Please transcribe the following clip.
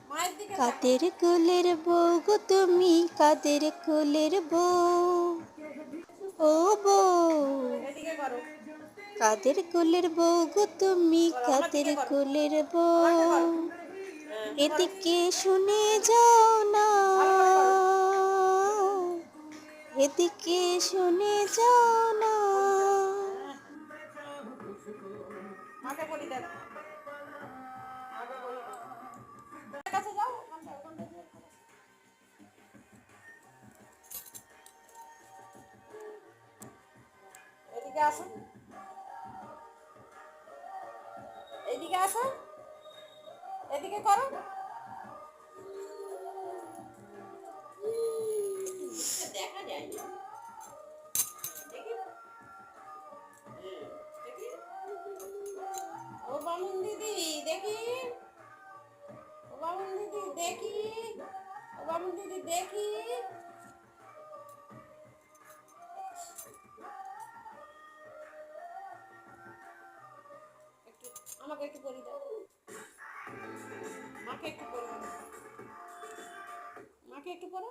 মায়ের দিকে কাদের কোলের বউ গো তুমি, কাদের কোলের বউ, ও বউ। এদিকে করো, কাদের কোলের বউ গো তুমি, আমার কাদের দিকে করো, কোলের আমারটা বউ। করো। করো, এদিকে শুনে যাও না, ভালো করে করো। এদিকে শুনে যাও না। মাকে বলি দেখ, মাকে বলি দেখ। কাছে যাও, ওখানটা দিয়ে করো। এদিকে আসো, এদিকে আসো, এদিকে করো। দেখা যায় না, দেখি দেখি। ও বামুন দিদি দেখি, ও বামুন দিদি দেখি, ও বামুন দিদি দেখি। একটু আমাকে একটু পরি দাও, মাকে একটু পরি দাও, মাকে একটু পরো।